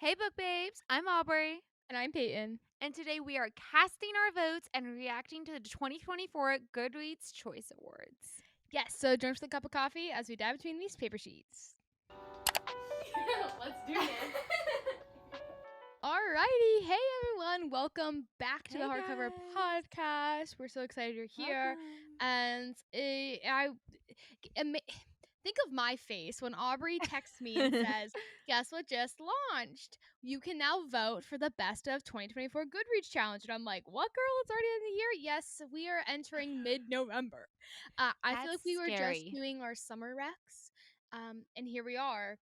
Hey, book babes. I'm Aubrey. And I'm Peyton. And today we are casting our votes and reacting to the 2024 Goodreads Choice Awards. Yes, so join us with a cup of coffee as we dive between these paper sheets. Let's do this. Alrighty, hey everyone, welcome back to Hey, the Hardcover guys. Podcast. We're so excited you're here. Welcome. And think of my face when Aubrey texts me and says, "Guess what just launched? You can now vote for the best of 2024 Goodreads challenge." And I'm like, "What, girl? It's already in the year." Yes, we are entering mid-November. I feel like That's we were just scary. doing our summer recs, and here we are.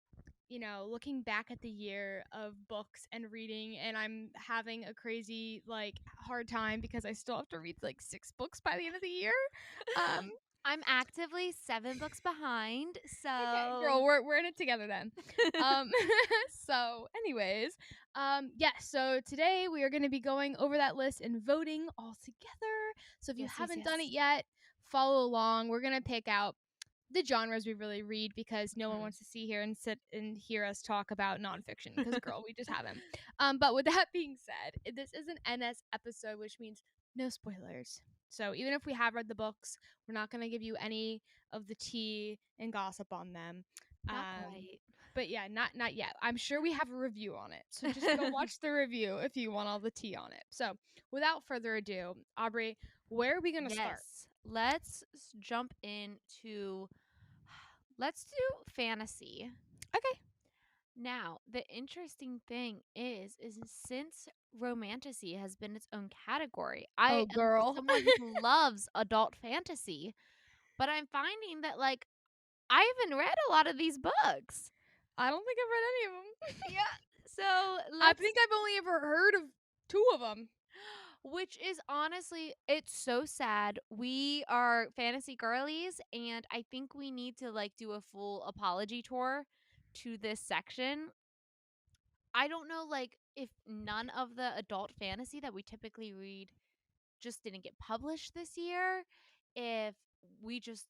Looking back at the year of books and reading, and I'm having a crazy, hard time because I still have to read, 6 books by the end of the year. I'm actively 7 books behind, so. Okay, girl, we're in it together then. So anyways, so today we are going to be going over that list and voting all together. So if you haven't done it yet, follow along. We're going to pick out the genres we really read because no one wants to see here and sit and hear us talk about nonfiction because girl, we just haven't. But with that being said, this is an NS episode, which means no spoilers. So even if we have read the books, we're not going to give you any of the tea and gossip on them. Not quite. But yeah, not yet. I'm sure we have a review on it. So just go watch the review if you want all the tea on it. So without further ado, Aubrey, where are we going to start? Let's jump into. Let's do fantasy. Okay. Now, the interesting thing is since Romantasy has been its own category, I am Girl. someone who loves adult fantasy, but I'm finding that I haven't read a lot of these books. I don't think I've read any of them. Yeah, so I think I've only ever heard of 2 of them. which is honestly, it's so sad. We are fantasy girlies, and I think we need to do a full apology tour to this section. I don't know, if none of the adult fantasy that we typically read just didn't get published this year, if we just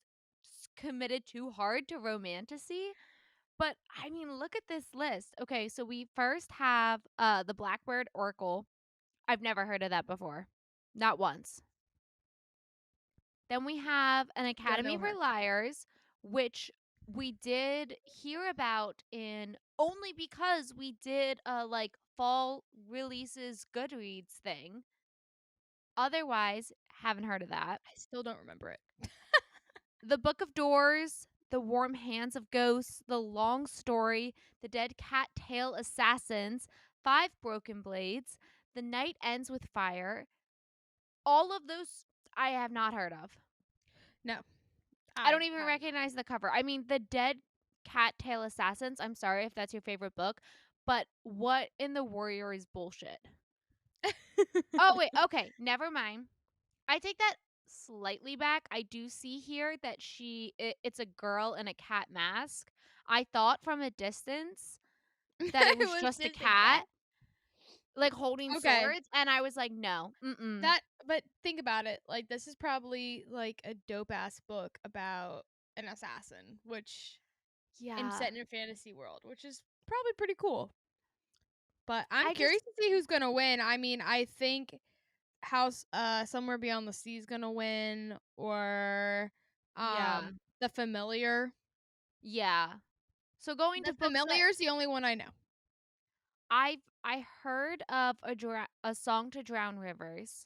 committed too hard to Romantasy. But I mean, look at this list. Okay, so we first have the Blackbird Oracle. I've never heard of that before. Not once. Then we have an Academy for Liars, which we did hear about in only because we did a fall releases Goodreads thing. Otherwise, haven't heard of that. I still don't remember it. The Book of Doors, The Warm Hands of Ghosts, The Long Story, The Dead Cat Tail Assassins, 5 Broken Blades, The Night Ends with Fire. All of those I have not heard of. No. I don't even recognize the cover. I mean, The Dead Cat Tail Assassins, I'm sorry if that's your favorite book, but what in the warrior is bullshit? Oh, wait. Okay. Never mind. I take that slightly back. I do see here that it's a girl in a cat mask. I thought from a distance that it was just a cat, holding swords, and I was like, no. But think about it. This is probably a dope ass book about an assassin, which and set in a fantasy world, which is probably pretty cool. But I'm curious to see who's gonna win. I mean, I think House Somewhere Beyond the Sea is gonna win, or The Familiar. Yeah. So going The to books Familiar is the only one I know. I heard of a Song to Drown Rivers.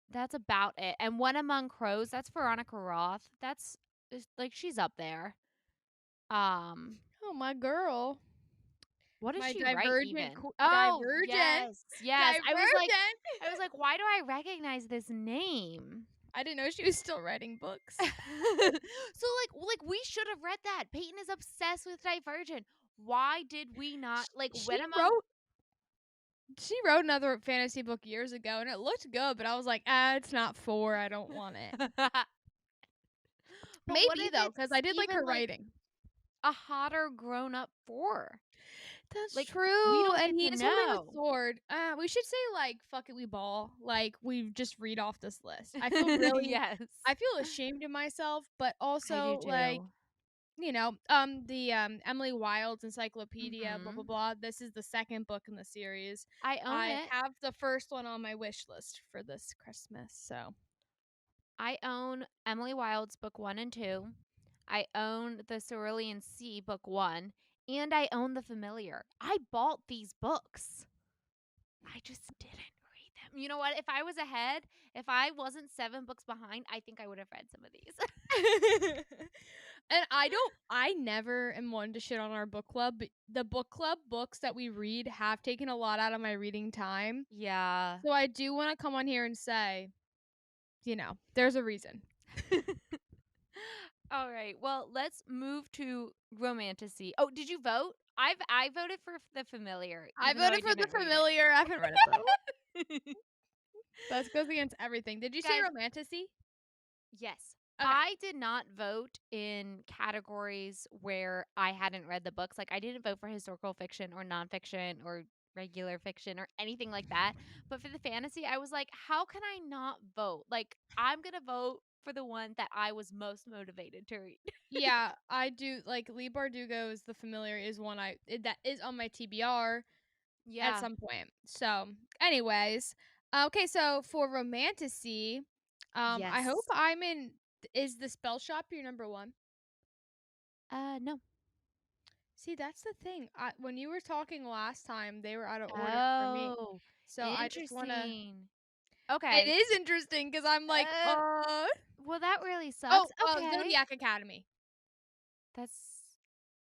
That's about it. And One Among Crows, that's Veronica Roth. That's she's up there. Oh, my girl. What does My she write even? Divergent. Yes. Divergent. I was like, why do I recognize this name? I didn't know she was still writing books. So we should have read that. Peyton is obsessed with Divergent. Why did we not She wrote another fantasy book years ago and it looked good, but I was like, it's not 4. I don't want it. Maybe though, because I did like her writing. A hotter grown up 4. That's true. And he is holding a know. sword. We should say fuck it, we ball. We just read off this list. I feel really Yes. I feel ashamed of myself, but also the Emily Wilde's encyclopedia, blah blah Mhm. blah. This is the second book in the series. I own I it. have the first one on my wish list for this Christmas. So I own Emily Wilde's book 1 and 2. I own the Cerulean Sea book 1, and I own The Familiar. I bought these books. I just didn't read them. You know what? If I was ahead, if I wasn't 7 books behind, I think I would have read some of these. and I never am one to shit on our book club, but the book club books that we read have taken a lot out of my reading time. Yeah. So I do want to come on here and say, there's a reason. All right. Well, let's move to Romantasy. Oh, did you vote? I voted for The Familiar, I even though voted I for The didn't read Familiar. I haven't read it though. it. That goes against everything. Did you say Guys, Romantasy? yes. Okay. I did not vote in categories where I hadn't read the books. Like, I didn't vote for historical fiction or nonfiction or regular fiction or anything like that. But for the fantasy, I was like, how can I not vote? Like, I'm going to vote for the one that I was most motivated to read. Yeah, I do. Like Lee Bardugo's The Familiar is one that is on my TBR at Yeah. some point. So, anyways, okay. So for Romantasy, I hope Yes. I'm in. Is the Spell Shop your number one? No. See, that's the thing. When you were talking last time, they were out of order for me. Oh, So I just wanna. interesting. It Okay. is interesting because I'm like, Uh, well, that really oh, sucks. Okay. Zodiac Academy. That's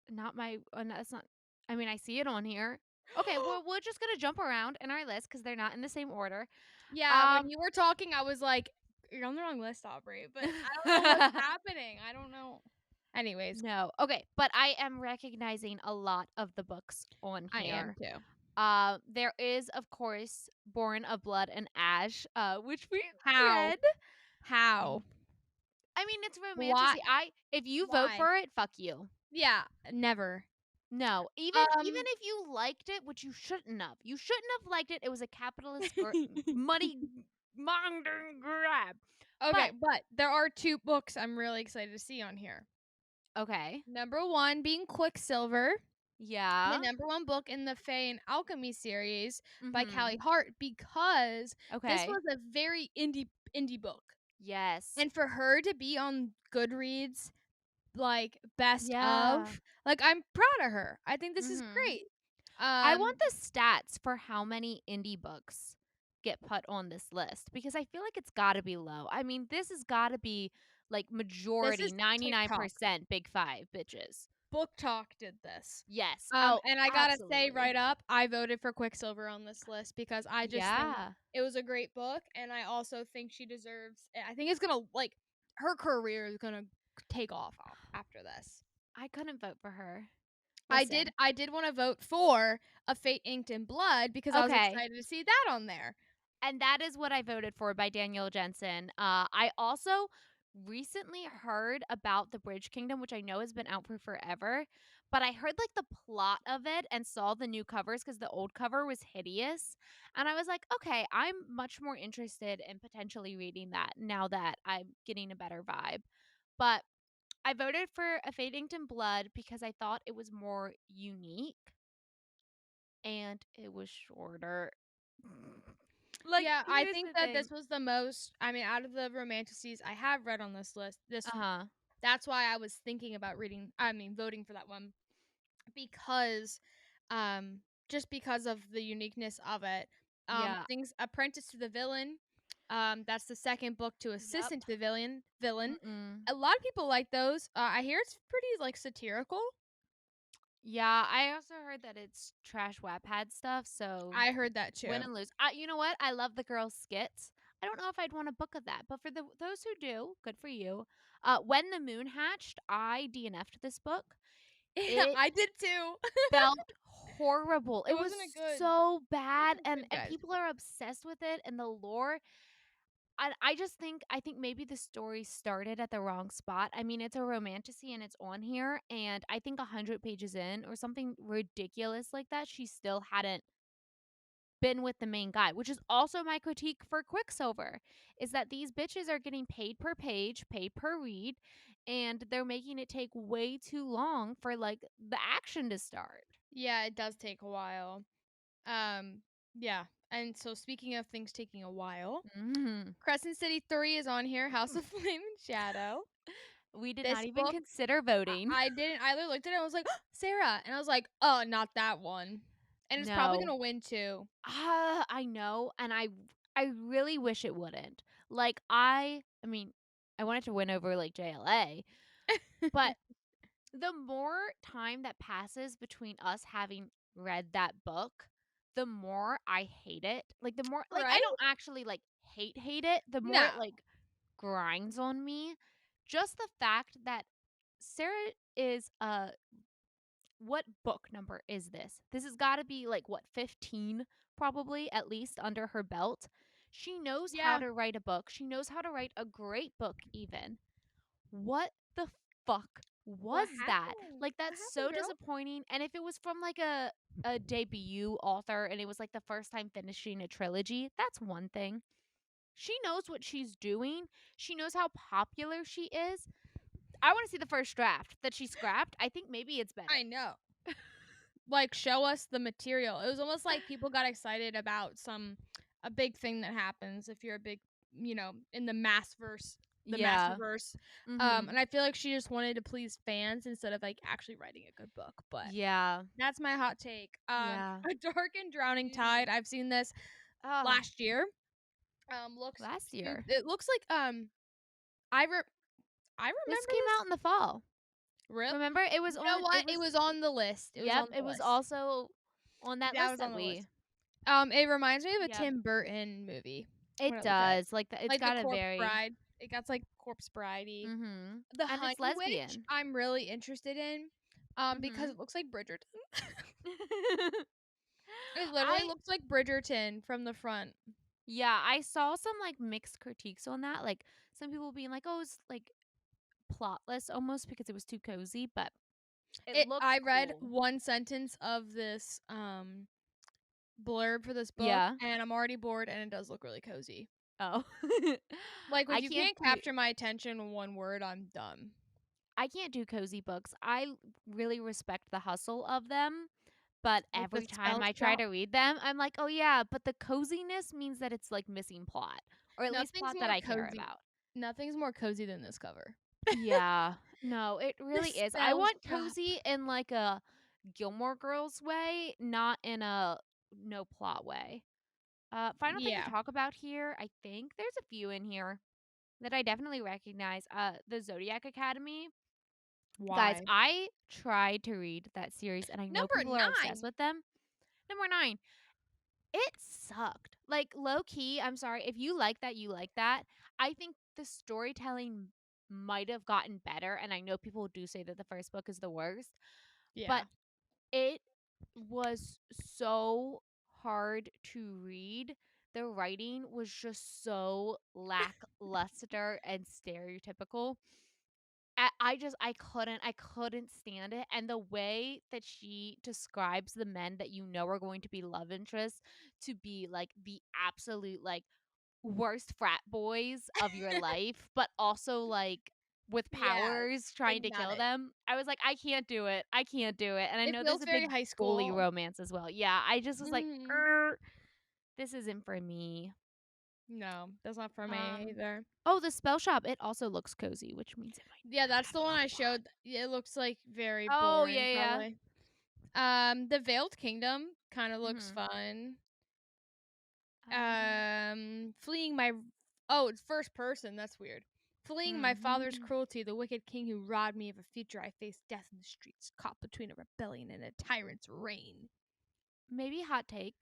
not my no, that's not I mean, I see it on here. Okay, well, we're just gonna jump around in our list because 'cause they're not in the same order. Yeah, when Um you were talking, I was like, "You're on the wrong list, Aubrey." But I don't know what's happening. I don't know. Anyways, No. Okay, but I am recognizing a lot of the books on I am here. too. There is, of course, Born of Blood and Ash, which we How? read. How? I mean, it's Why? romantasy. If you vote Why? for it, fuck you. Yeah, never. No, even Um. if you liked it, which you shouldn't have. You shouldn't have liked it. It was a capitalist money mongering grab. Okay, But but there are two books I'm really excited to see on here. okay. Number one being Quicksilver, the Yeah. number one book in the Fae and Alchemy series by Callie Mhm. Hart, because this Okay. was a very indie book. Yes. And for her to be on Goodreads, like best Yeah. of, like I'm proud of her. I think this is Mhm. great. I want the stats for how many indie books get put on this list because I feel like it's got to be low. I mean, this has got to be like this majority is TikTok. 99% Big 5 bitches. Book Talk did this. Yes. Oh, And I gotta say absolutely. right up, I voted for Quicksilver on this list because I just think Yeah. it was a great book, and I also think she deserves. I think it's gonna like her career is gonna take off after this. I couldn't vote for her. I did. Listen. I did want to vote for A Fate Inked in Blood because I was Okay. excited to see that on there. And that is what I voted for by Daniel Jensen. I also recently heard about the Bridge Kingdom, which I know has been out for forever. But I heard like the plot of it and saw the new covers because the old cover was hideous. And I was like, okay, I'm much more interested in potentially reading that now that I'm getting a better vibe. But I voted for A Fate Inked in Blood because I thought it was more unique and it was shorter. Like, Yeah, I here's think the that this thing. was the most. I mean, out of the romanticities I have read on this list, Uh-huh. that's why I was thinking about reading. I mean, voting for that one because, um, just because of the uniqueness of it. Yeah. Things Apprentice to the Villain. That's the second book to Yep. Assistant to the Villain. Villain. Mm-mm. A lot of people like those. I hear it's pretty like satirical. Yeah, I also heard that it's trash Wattpad stuff, so I heard that win too. and lose. You know what? I love the girls' skits. I don't know if I'd want a book of that, but for those who do, good for you. When the Moon Hatched, I DNF'd this book. It I did too. felt horrible. It It was wasn't a good. so It bad, wasn't and good, guys. people are obsessed with it and the lore. I think maybe the story started at the wrong spot. I mean, it's a romantasy and it's on here, and I think 100 pages in or something ridiculous like that, she still hadn't been with the main guy, which is also my critique for Quicksilver, is that these bitches are getting paid per page, paid per read, and they're making it take way too long for like the action to start. Yeah, it does take a while. Um, yeah. And so speaking of things taking a while, Mhm. Crescent City 3 is on here, House of Flame and Shadow. We did not This even book, consider voting. I didn't. I literally looked at it and was like, Sarah. And I was like, oh, not that one. And it's probably No. going to win too. I know, and I really wish it wouldn't. Like I mean, I want it to win over like JLA, but the more time that passes between us having read that book, the more I hate it. Like the more like I Right? don't actually like hate it, the more No. it like grinds on me. Just the fact that Sarah is what book number is this? This has got to be like what 15 probably at least under her belt. She knows how Yeah. to write a book. She knows how to write a great book even. What the fuck was What that? happened? Like What that's happened, so girl? disappointing. And if it was from like a debut author and it was like the first time finishing a trilogy, that's one thing. She knows what she's doing. She knows how popular she is. I want to see the first draft that she scrapped. I think maybe it's better. I know. Like, show us the material. It was almost like people got excited about a big thing that happens if you're a big, in the the Yeah. massiverse. Mhm. And I feel like she just wanted to please fans instead of like actually writing a good book. But Yeah. that's my hot take. Yeah. A Dark and Drowning Tide. Mm. I've seen this Oh, last year. Looks last year. it looks like I re- I This remember came this. out in the fall. Really? Remember? It was You know on what? it It was was on the list. It was Yep, on it the was list. also on that That list was on that the list. we It reminds me of a Yep. Tim Burton movie when It I look at it. does. Like it's Like The got a Corpse very Bride. It got like Corpse Bridey. mhm. The And it's Honey Witch, lesbian. I'm really interested in. Because Mhm. it looks like Bridgerton. It literally I looks like Bridgerton from the front. Yeah, I saw some like mixed critiques on that. Like some people being like, "Oh, it's like plotless almost because it was too cozy," but it looks I read cool. one sentence of this blurb for this book Yeah. and I'm already bored and it does look really cozy. Oh. Like if I you can't can't do capture my attention in one word, I'm done. I can't do cozy books. Really respect the hustle of them, but Like the every time spell I try shop. to read them, I'm like, "Oh yeah, but the coziness means that it's like missing plot or at least Nothing's plot that more I care cozy. about." Nothing's more cozy than this cover. Yeah. No, it The really is. I spell want shop. cozy in like a Gilmore Girls way, not in a no plot way. Final thing to Yeah. talk about here, I think there's a few in here that I definitely recognize. The Zodiac Academy. Guys, Why? I tried to read that series and I know Number people are obsessed 9. with them. Number 9, it sucked. Like low key, I'm sorry. If you like that, you like that. I think the storytelling might have gotten better. And I know people do say that the first book is the worst, but Yeah. it was so hard to read. The writing was just so lackluster and stereotypical. I couldn't stand it. And the way that she describes the men that you know are going to be love interests to be like the absolute like worst frat boys of your life, but also like with Yeah. powers trying to kill Enigmatic. them. I was like, I can't do it. I can't do it. And I It know there's feels a very big high bully school. romance as well. Yeah, I just was like, Mhm. this isn't for me. No, that's not for me Um either. oh, the spell shop, it also looks cozy, which means it might Yeah, not that's have the a one lot I of plot. showed. It looks like very Oh, boring, yeah, yeah. probably. The Veiled Kingdom kind of looks Mhm. fun. Um Fleeing my Oh, it's first person. That's weird. Fleeing my father's mhm. cruelty, the wicked king who robbed me of a future, I faced death in the streets, caught between a rebellion and a tyrant's reign. Maybe hot take.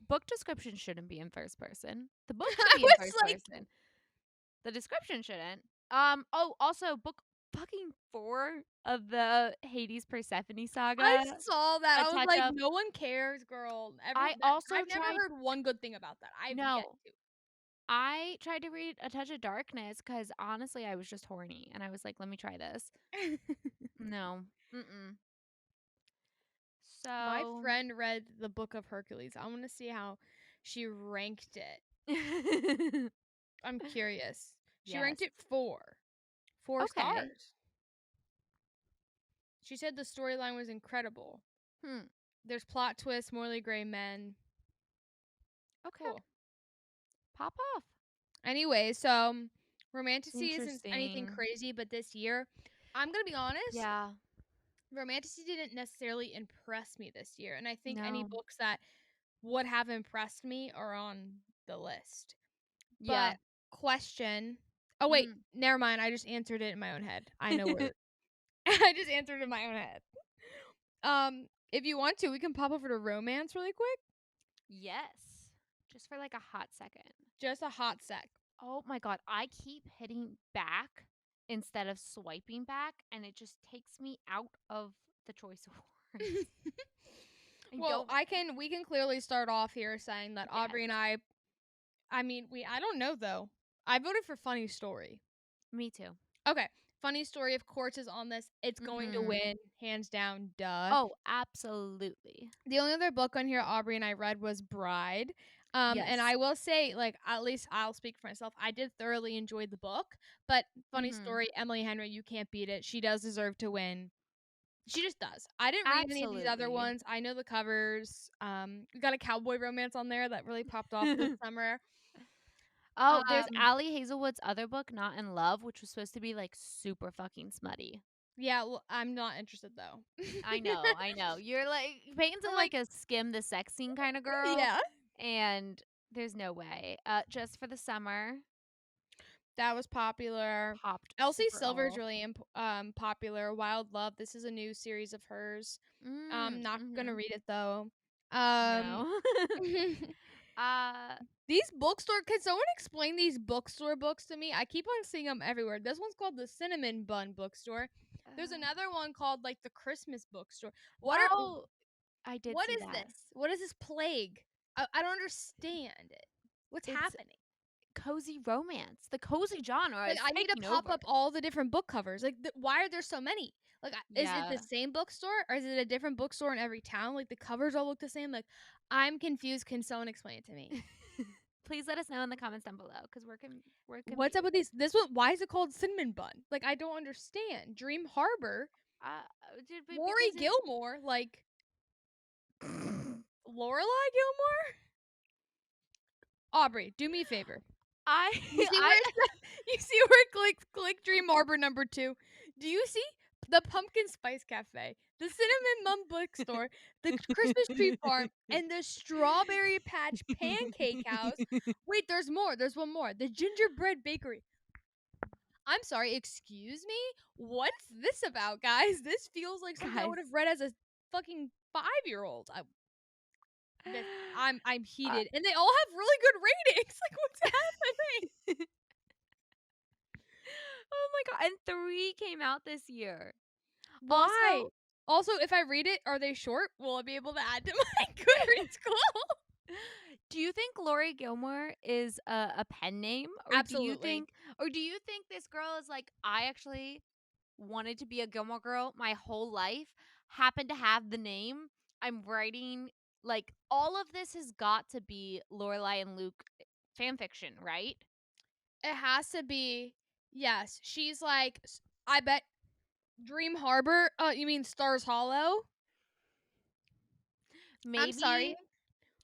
Book description shouldn't be in first person. The book should I be in was first like, person. The description shouldn't. Oh, also book fucking 4 of the Hades Persephone I saga. saw that. A I was touch like, up. no one cares, girl. I also I've never tried heard one good thing about that. I've yet No. I tried to read A Touch of Darkness cuz honestly I was just horny and I was like, let me try this. to. No. Mm-mm. My So, friend read the Book of Hercules. I want to see how she ranked it. I'm curious. She ranked yes. it 4. 4 Okay. stars. She said the storyline was incredible. Hmm. There's plot twists, morally gray men. Okay. Cool. Pop off. Anyway, so Romantasy isn't anything Interesting. crazy, but this year, I'm gonna be honest, Yeah. Romantasy didn't necessarily impress me this year, and I think any No. books that would have impressed me are on the list. Yeah. But question. Oh wait, Mm. never mind. I just answered it in my own head. I know where. I just answered it in my own head. If you want to, we can pop over to romance really quick. Yes. Just for like a hot second. Just a hot sec. Oh my god, I keep hitting back instead of swiping back, and it just takes me out of the choice awards. I Well, don't. we can clearly start off here saying that Yes. Aubrey and I mean, I don't know though. I voted for funny story. Me too. Okay. Funny story of course is on this. It's going to Mhm. win hands down, duh. Oh, absolutely. The only other book on here Aubrey and I read was Bride. And Yes. I will say, like, at least I'll speak for myself. I did thoroughly enjoy the book, but funny Mhm. story, Emily Henry, you can't beat it. She does deserve to win. She just does. I didn't read any of these other Absolutely. ones. I know the covers. We got a cowboy romance on there that really popped off this summer. Oh, there's Um, Allie Hazelwood's other book, Not in Love, which was supposed to be like super fucking smutty. yeah, well, I'm not interested though. I know, I know. You're like Peyton's I'm like like, a skim the sex scene kind of girl, yeah, and there's no way. Just for the summer, that was popular. popped Elsie super Silver is off. really popular. Wild Love. This is a new series of hers. Not gonna Mhm. read it though. Um, No. uh these bookstore. Can someone explain these bookstore books to me? I keep on seeing them everywhere. This one's called the Cinnamon Bun Bookstore. There's uh, another one called like the Christmas Bookstore. oh, I did What see is that. this? What is this plague? I don't understand it. What's It's happening? cozy romance. The cozy genre Like is I need to taking pop over. up all the different book covers. Like why are there so many? Like is it the Yeah. same bookstore or is it a different bookstore in every town? Like the covers all look the same. Like I'm confused. Can someone explain it to me? Please let us know in the comments down below because we're What's up confused. with these? This one, why is it called Cinnamon Bun? Like I don't understand. Dream Harbor, Uh, Lori because it Gilmore, like Lorelai Gilmore. Aubrey, do me a favor. I You see where I it says, you see where it click Dream Harbor #2. Do you see the Pumpkin Spice Cafe, the Cinnamon Mum Bookstore, the Christmas Tree Farm, and the Strawberry Patch Pancake House? Wait, there's more. There's one more. The Gingerbread Bakery. I'm sorry, excuse me? What's this about, guys? This feels like something I guys. would have read as a fucking 5-year-old. This, I'm Uh, heated, and they all have really good ratings. Like, what's happening? oh my god! And 3 came out this year. Why? Also, Also, if I read it, are they short? Will I be able to add to my Goodreads goal? do you think Lori Gilmore is a pen name, Absolutely. or do you think this girl is like, I actually wanted to be a Gilmore Girl my whole life, happened to have the name. I'm writing like all of this has got to be Lorelai and Luke fan fiction, right? It has to be. Yes, she's like. I bet Dream Harbor. You mean Stars Hollow? I'm sorry.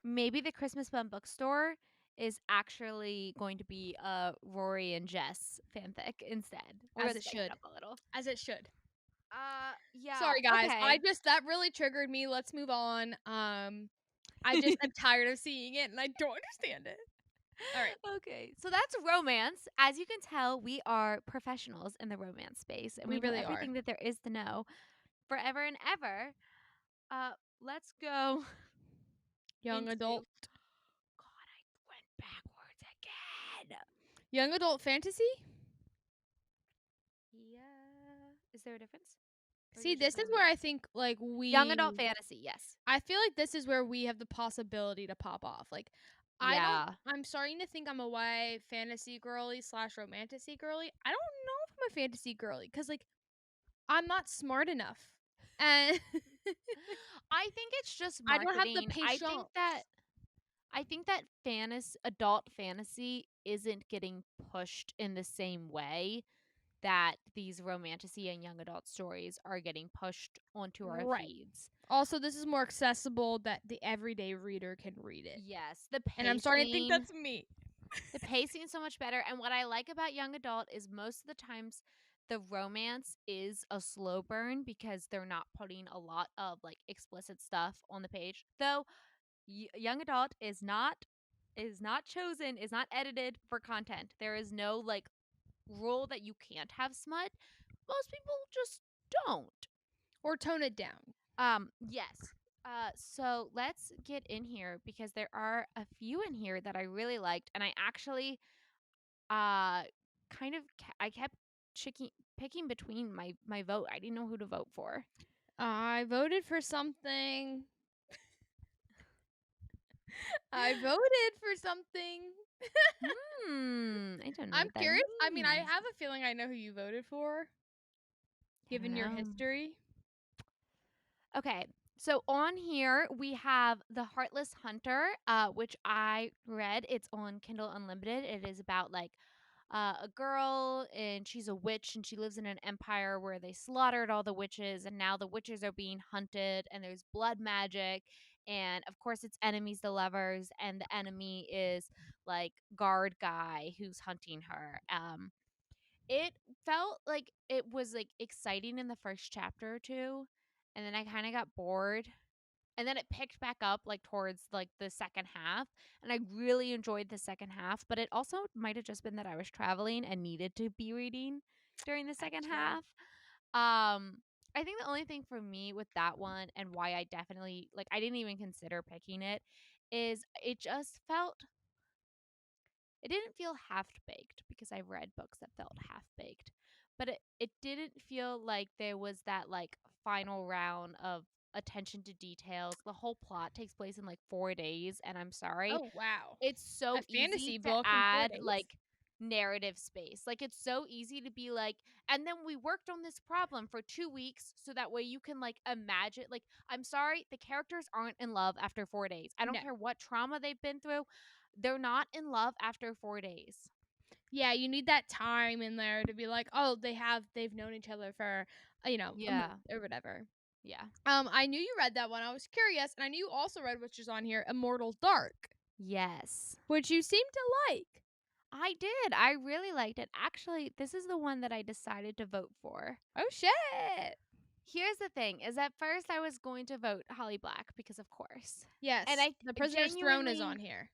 Maybe the Christmas Bum bookstore is actually going to be a Rory and Jess fanfic instead. We're As gonna it spice it should. up a little. As it should. Yeah. Sorry, guys. Okay. That really triggered me. Let's move on. I just am tired of seeing it, and I don't understand it. All right. Okay, so that's romance. As you can tell, we are professionals in the romance space, and We we know really are. everything that there is to know forever and ever. Let's go Young into. adult. God, I went backwards again. Young adult fantasy? Yeah. Is there a difference? Or See, is it just this is young where adult? I think like Young adult we fantasy, yes. I feel like this is where we have the possibility to pop off. Like Yeah. I'm starting to think I'm a YA fantasy girly slash romantasy girly. I don't know if I'm a fantasy girly because like I'm not smart enough. And I think it's just I don't have the marketing. patience. I think that adult fantasy isn't getting pushed in the same way that these romantasy and young adult stories are getting pushed onto our Right. feeds. Also, this is more accessible that the everyday reader can read it. Yes, the And I'm starting to think pacing, that's me. the pacing is so much better. And what I like about young adult is most of the times the romance is a slow burn because they're not putting a lot of like explicit stuff on the page. Though young adult is not chosen, is not edited for content. There is no like rule that you can't have smut. Most people just don't. Or tone it down. Yes. So let's get in here because there are a few in here that I really liked, and I actually uh kind of I kept picking between my vote. I didn't know who to vote for. I voted for something. I voted for something. I don't know I'm what that curious. I mean, I means. have a feeling I know who you voted for, I don't given your know. history. Okay. So on here we have The Heartless Hunter, which I read. It's on Kindle Unlimited. It is about like a girl and she's a witch and she lives in an empire where they slaughtered all the witches and now the witches are being hunted and there's blood magic and of course it's enemies to lovers and the enemy is like guard guy who's hunting her. It felt like it was like exciting in the first chapter or two, and then I kind of got bored, and then it picked back up like towards like the second half, and I really enjoyed the second half, but it also might have just been that I was traveling and needed to be reading during the second Gotcha. half. I think the only thing for me with that one and why I definitely like I didn't even consider picking it is it just felt it didn't feel half baked because I've read books that felt half baked, but it didn't feel like there was that like final round of attention to details. The whole plot takes place in like 4 days, and I'm sorry, Oh, wow. it's so A easy fantasy to book in 4 add days? like narrative space. Like it's so easy to be like, and then we worked on this problem for 2 weeks so that way you can like imagine. Like, I'm sorry, the characters aren't in love after 4 days. I don't No. care what trauma they've been through. They're not in love after 4 days. Yeah, you need that time in there to be like, oh, they've known each other for, a month Yeah. or whatever. Yeah. I knew you read that one. I was curious, and I knew you also read which is on here, Immortal Dark, Yes. which you seem to like. I did. I really liked it. Actually, this is the one that I decided to vote for. Oh shit. Here's the thing is at first I was going to vote Holly Black because of course. And Yes, I The Prisoner's Throne is genuinely on here.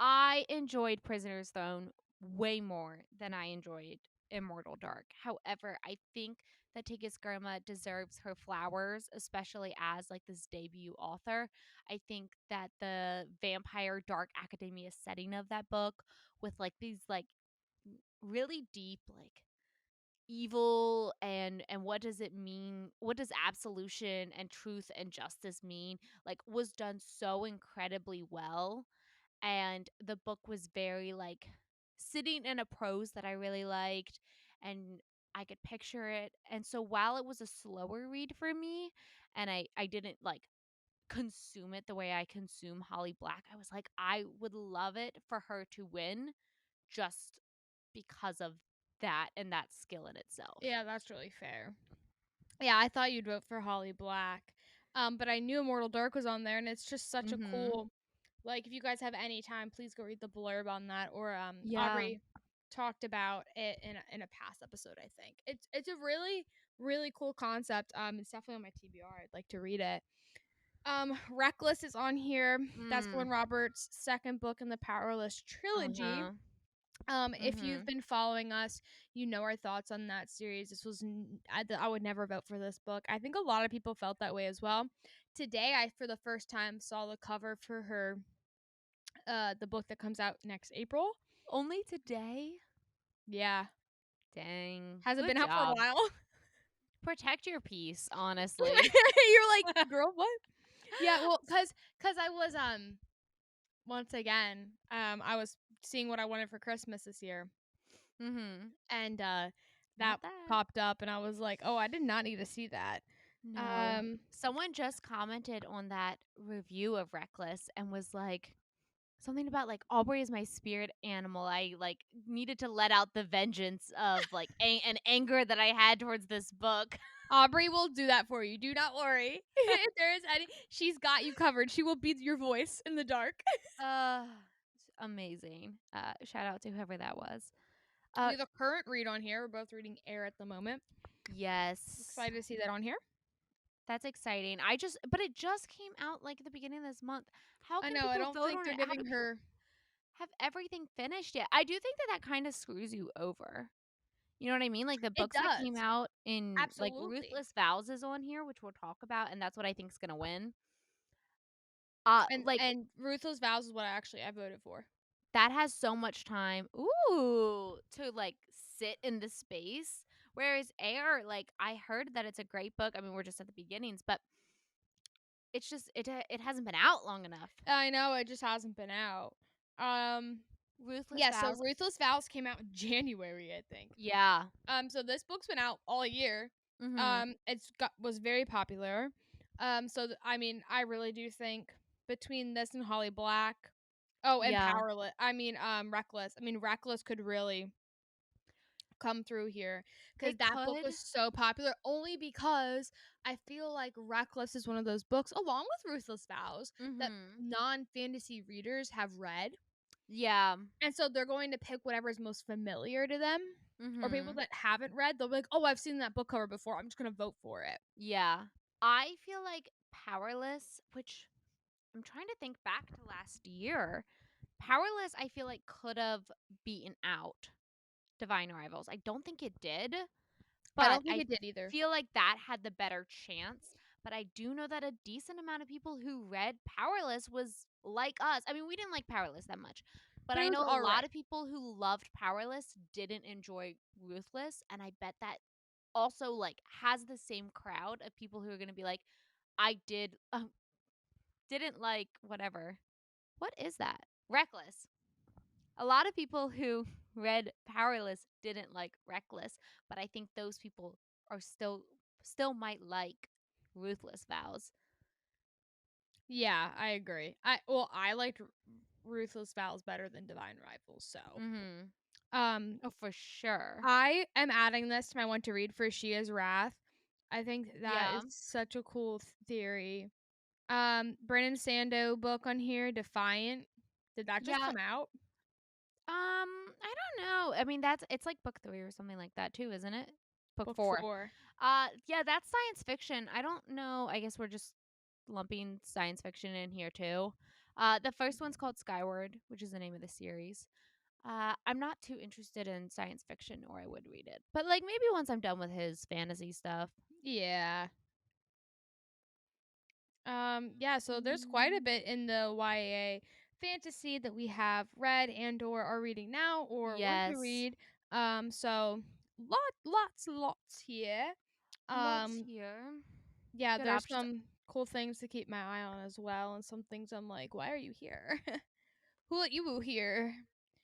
I enjoyed Prisoner's Throne way more than I enjoyed Immortal Dark. However, I think that Tika Skirma deserves her flowers, especially as like this debut author. I think that the vampire dark academia setting of that book with like these like really deep like evil and what does it mean, what does absolution and truth and justice mean, like was done so incredibly well, and the book was very like sitting in a prose that I really liked, and I could picture it. And so while it was a slower read for me and I didn't like consume it the way I consume Holly Black, I was like I would love it for her to win just because of that and that skill in itself. Yeah, that's really fair. Yeah, I thought you'd vote for Holly Black. But I knew Immortal Dark was on there, and it's just such a Mhm. cool. Like, if you guys have any time, please go read the blurb on that. Or Yeah. Aubrey talked about it in a past episode. I think it's a really really cool concept. It's definitely on my TBR. I'd like to read it. Reckless is on here. That's Glenn Mm. Roberts' second book in the Powerless trilogy. Uh-huh. If you've Mhm. been following us, you know our thoughts on that series. This was I would never vote for this book. I think a lot of people felt that way as well. Today, I for the first time saw the cover for her the book that comes out next April. Only today? Yeah, Dang. hasn't Good been out for a job. while. Protect your peace, honestly. You're like, girl, what? Yeah, well, cause I was once again I was seeing what I wanted for Christmas this year, Mhm. and that Not that. popped up, and I was like, oh, I did not need to see that. No. Um, Someone just commented on that review of Reckless and was like, something about like Aubrey is my spirit animal. I like needed to let out the vengeance of like an anger that I had towards this book. Aubrey will do that for you. Do not worry. If there is any, she's got you covered. She will be your voice in the dark. It's amazing. Shout out to whoever that was. We have a current read on here. We're both reading Air at the moment. Yes. Excited to see that on here. That's exciting. But it just came out like at the beginning of this month. How I can know. I people don't vote think on they're it? How do giving people her. have everything finished yet? I do think that that kind of screws you over. You know what I mean? Like the It books that came does. out in like Absolutely. Ruthless Vows is on here, which we'll talk about, and that's what I think is gonna win. Like And Ruthless Vows is what I voted for. that has so much time, ooh, to like sit in the space. Whereas Air, like I heard that it's a great book. I mean, we're just at the beginnings, but it's just it hasn't been out long enough. I know it just hasn't been out. Ruthless Yeah, so Vows, Ruthless Vows came out in January, I think. yeah. So this book's been out all year. Mhm. Was very popular. I mean, I really do think between this and Holly Black, oh, and Yeah. Powerless. Reckless. I mean, Reckless could really come through here because It that book could. was so popular. Only because I feel like Reckless is one of those books, along with Ruthless Vows, that Mhm. non-fantasy readers have read. Yeah. And so they're going to pick whatever is most familiar to them. Or people Mhm. that haven't read, they'll be like, oh, I've seen that book cover before. I'm just going to vote for it. Yeah. I feel like Powerless, which I'm trying to think back to last year. Powerless, I feel like could have beaten out Divine Rivals. I don't think it did, I but don't think I it did either. feel like that had the better chance. But I do know that a decent amount of people who read Powerless was like us. I mean, we didn't like Powerless that much, but But I it was know a all lot right. of people who loved Powerless didn't enjoy Ruthless, and I bet that also like has the same crowd of people who are going to be like, I didn't like whatever. What is that? Reckless. A lot of people who read Powerless didn't like Reckless, but I think those people are still might like Ruthless Vows. Yeah, I agree. I liked Ruthless Vows better than Divine Rivals. So, Mhm. um, Oh, for sure. I am adding this to my one to read for Shia's Wrath. I think that Yeah. is such a cool theory. Brennan Sando book on here, Defiant. Did that just Yeah. come out? I don't know. I mean, it's like book 3 or something like that too, isn't it? Book Book 4. 4. Yeah, that's science fiction. I don't know. I guess we're just lumping science fiction in here too. The first one's called Skyward, which is the name of the series. I'm not too interested in science fiction, or I would read it. But like maybe once I'm done with his fantasy stuff. Yeah. Yeah, so there's quite a Mm, bit in the YA fantasy that we have read and or are reading now or want to yes, read. So lots here. lots Um, here. yeah, Good there's options. some cool things to keep my eye on as well, and some things I'm like, why are you here? Who let you here?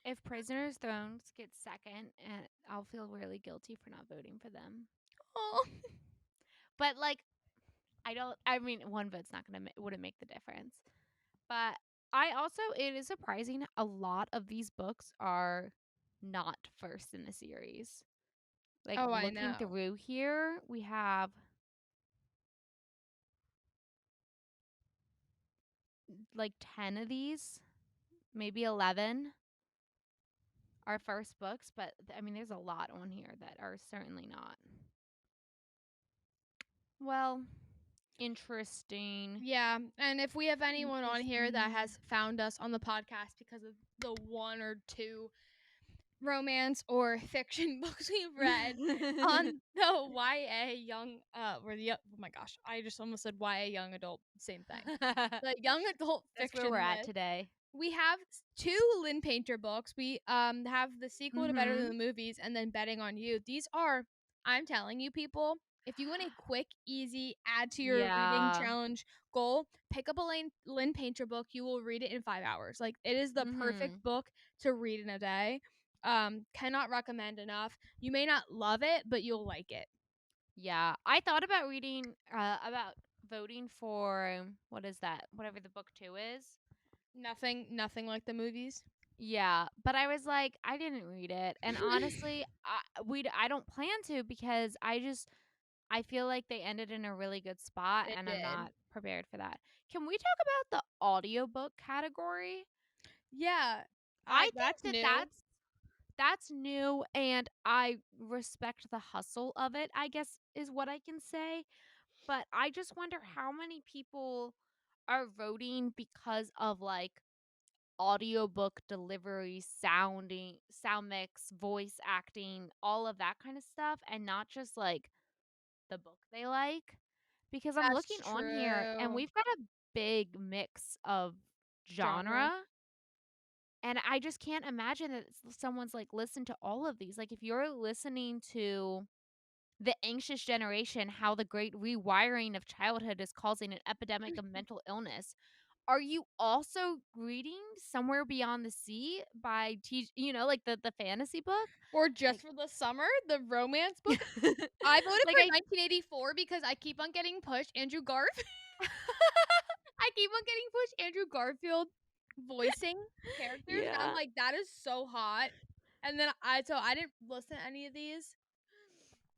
If Prisoner's Thrones gets second, and I'll feel really guilty for not voting for them. Oh, But like, I don't. I mean, one vote's not gonna wouldn't make the difference. But I also it is surprising a lot of these books are not first in the series. Like oh, I looking know. through here, we have like 10 of these, maybe 11 are first books, but I mean there's a lot on here that are certainly not. Well, interesting. Yeah, and if we have anyone on here that Interesting. has found us on the podcast because of the one or two romance or fiction books we've read on the YA young oh my gosh, I just almost said YA young adult, same thing. The young adult That's where we're fiction at list. today. We have two Lynn Painter books. We have the sequel to Better Than Mhm. the Movies and then Betting on You. These are, I'm telling you people, if you want a quick, easy add to your reading Yeah. challenge goal, pick up a Lynn Painter book. You will read it in 5 hours. Like it is the perfect Mhm. book to read in a day. Cannot recommend enough. You may not love it, but you'll like it. Yeah. I thought about reading about voting for what is that? Whatever the book 2 is. Nothing like the movies. Yeah, but I was like, I didn't read it, and honestly, I don't plan to because I feel like they ended in a really good spot, It and I'm did. not prepared for that. Can we talk about the audiobook category? Yeah. I think That's that new. that's new, and I respect the hustle of it, I guess is what I can say. But I just wonder how many people are voting because of like audiobook delivery, sound mix, voice acting, all of that kind of stuff, and not just like the book they like. Because I'm That's looking on here and true. we've got a big mix of Genre. genre. And I just can't imagine that someone's like listen to all of these. Like if you're listening to The Anxious Generation, How the Great Rewiring of Childhood is Causing an Epidemic of Mental Illness, are you also reading Somewhere Beyond the Sea by like the fantasy book? Or Just Like for the Summer, the romance book. I voted like for I 1984 because I keep on getting pushed Andrew Garfield. I keep on getting pushed Andrew Garfield voicing characters, and I'm Yeah, like, that is so hot. And then I didn't listen to any of these,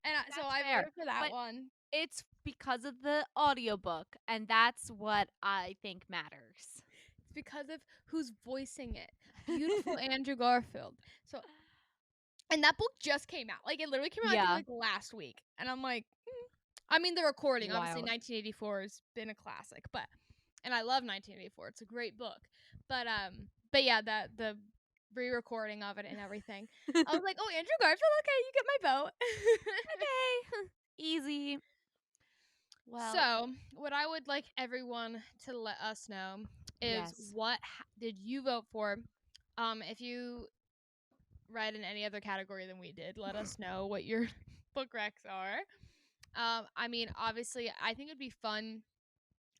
and so that's I fair. voted for that But one. it's because of the audiobook, and that's what I think matters. It's because of who's voicing it. Beautiful Andrew Garfield. So, and that book just came out. Like it literally came out, I think, Yeah, like last week. And I'm like, I mean, the recording, obviously, wild. 1984 has been a classic, but and I love 1984. It's a great book, but yeah, the re-recording of it and everything. I was like, oh, Andrew Garfield, okay, you get my vote. Okay. Easy. Well, So, what I would like everyone to let us know is yes. what did you vote for? If you read in any other category than we did, let us know what your book recs are. I mean, obviously, I think it'd be fun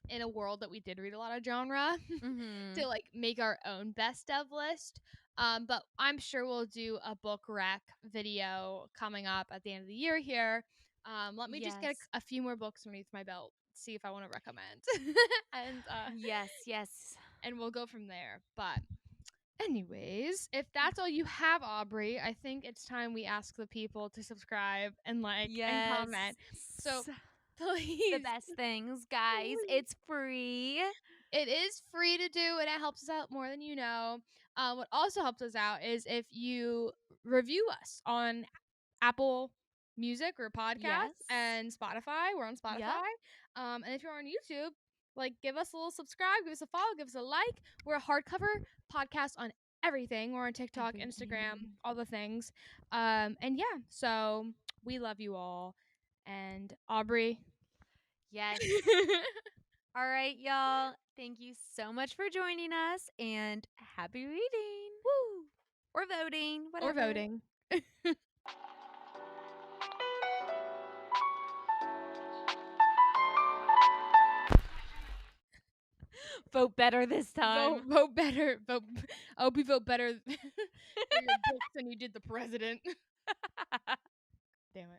in a world that we did read a lot of genre to Mhm. like make our own best of list. But I'm sure we'll do a book rec video coming up at the end of the year here. Let me just get Yes. a few more books underneath my belt, see if I want to recommend, and Yes, yes. and we'll go from there. But anyways, if that's all you have, Aubrey, I think it's time we ask the people to subscribe and like and Yes. comment. So The please, best things, guys. please. It's free. It is free to do and it helps us out more than you know. What also helps us out is if you review us on Apple Music or podcast Yes. and Spotify. We're on Yep. Spotify. And if you're on YouTube, like give us a little subscribe, give us a follow, give us a like. We're a hardcover podcast on everything. We're on TikTok, Everything. Instagram, all the things. And yeah, so we love you all. And Aubrey. Yes. All right, y'all. Thank you so much for joining us and happy reading. Woo! Or voting, Or whatever. voting. Vote better this Vote time. vote better. Vote I hope you vote better for your books than you did the president. Damn it.